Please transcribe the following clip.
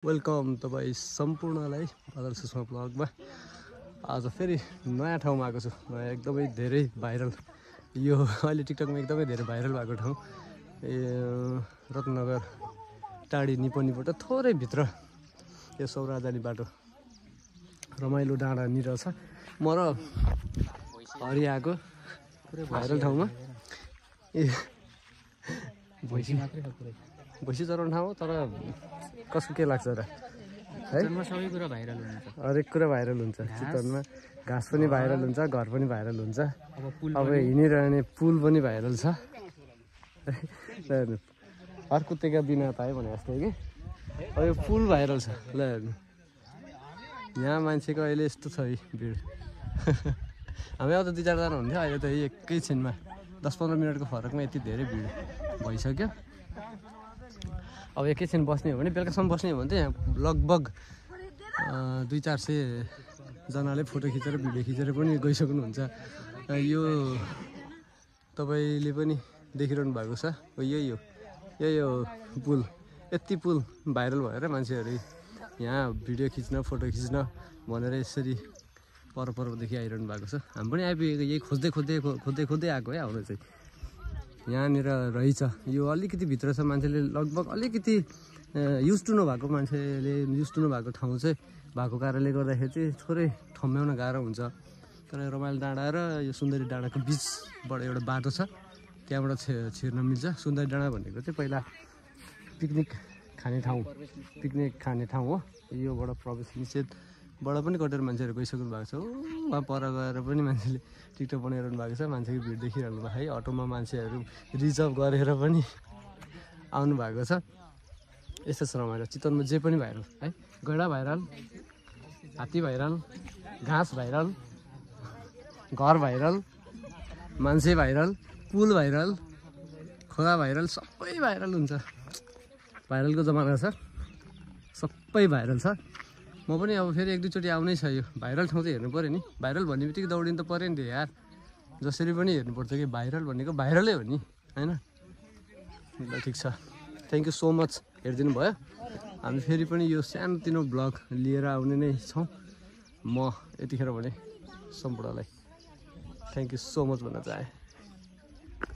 Welcome तपाईँ सम्पूर्णलाई बादल सुषमा ब्लगमा। आज फेरि नयाँ ठाउँमा आएको छु। नयाँ एकदमै धेरै भाइरल, यो अहिले टिकटकमा एकदमै धेरै भाइरल भएको ठाउँ रत्नगर टाढी निपनीबाट थोरै भित्र यो सौराजानी बाटो रमाइलो डाँडानिर छ। म र हरि आएको भाइरल ठाउँमा। भैँसी चराउने ठाउँ हो, तर कसको के लाग्छ र है, सबै कुरा भाइरल हुन्छ। हरेक कुरा भाइरल हुन्छ। चितवनमा घाँस पनि भाइरल हुन्छ, घर पनि भाइरल हुन्छ। अब हिँडिरहने पुल पनि भाइरल छ। हर कुत्तेका बिना पायो भने जस्तै कि अब यो पुल भाइरल छ। ल हेर्नु, यहाँ मान्छेको अहिले यस्तो छ है भिड। हामी अब त 2-4 जना हुन्थ्यो, अहिले त एकैछिनमा 10-15 मिनटको फरकमा यति धेरै भिड भइसक्यो। अब एकैछिन बस्ने हो भने, बेलुकासम्म बस्ने हो भने त यहाँ लगभग 200-400 जनाले फोटो खिचेर भिडियो खिचेर पनि गइसक्नुहुन्छ। यो तपाईँले पनि देखिरहनु भएको छ। यही हो पुल। यति पुल भाइरल भएर मान्छेहरू यहाँ भिडियो खिच्न, फोटो खिच्न भनेर यसरी परदेखि आइरहनु भएको छ। हामी पनि आइपुगेको यही खोज्दै आएको है। आउनु चाहिँ यहाँनिर रहेछ। यो अलिकति भित्र छ, मान्छेले लगभग अलिकति युज टु नभएको मान्छेले युज टु नभएको ठाउँ चाहिँ भएको कारणले गर्दाखेरि चाहिँ थोरै ठम्ब्याउन गाह्रो हुन्छ। तर रमाइलो डाँडा र यो सुन्दरी डाँडाको बिचबाट एउटा बाटो छ, त्यहाँबाट छिर्न मिल्छ। सुन्दरी डाँडा भनेको चाहिँ पहिला पिकनिक खाने ठाउँ हो। योबाट प्रवेश निषेधबाट पनि कटेर मान्छेहरू गइसक्नु भएको छ। वहाँ पर गएर पनि मान्छेले टिकटक बनाइरहनु भएको छ। मान्छेको भिड देखिरहनु भएको है। अटोमा मान्छेहरू रिजर्भ गरेर पनि आउनु भएको छ। यस्तो छ रमाइलो। चितवनमा जे पनि भाइरल है। गैडा भाइरल, हात्ती भाइरल, घाँस भाइरल, घर भाइरल, मान्छे भाइरल, पुल भाइरल, खोला भाइरल, सबै भाइरल हुन्छ। भाइरलको जमाना छ, सबै भाइरल छ। म पनि अब फेरि 1-2 चोटि आउनै छ। यो भाइरल ठाउँ चाहिँ हेर्नु पऱ्यो नि। भाइरल भन्ने बित्तिकै दौडिनु त पऱ्यो नि त यार। जसरी पनि हेर्नुपर्छ कि भाइरल भनेको भाइरलै हो नि, होइन? ल ठिक छ, थ्याङ्क यू सो मच हेरिदिनु भयो। हामी फेरि पनि यो सानोतिनो ब्लग लिएर आउने नै छौँ। म यतिखेर भने सम्पूर्णलाई थ्याङ्क यू सो मच भन्न चाहेँ।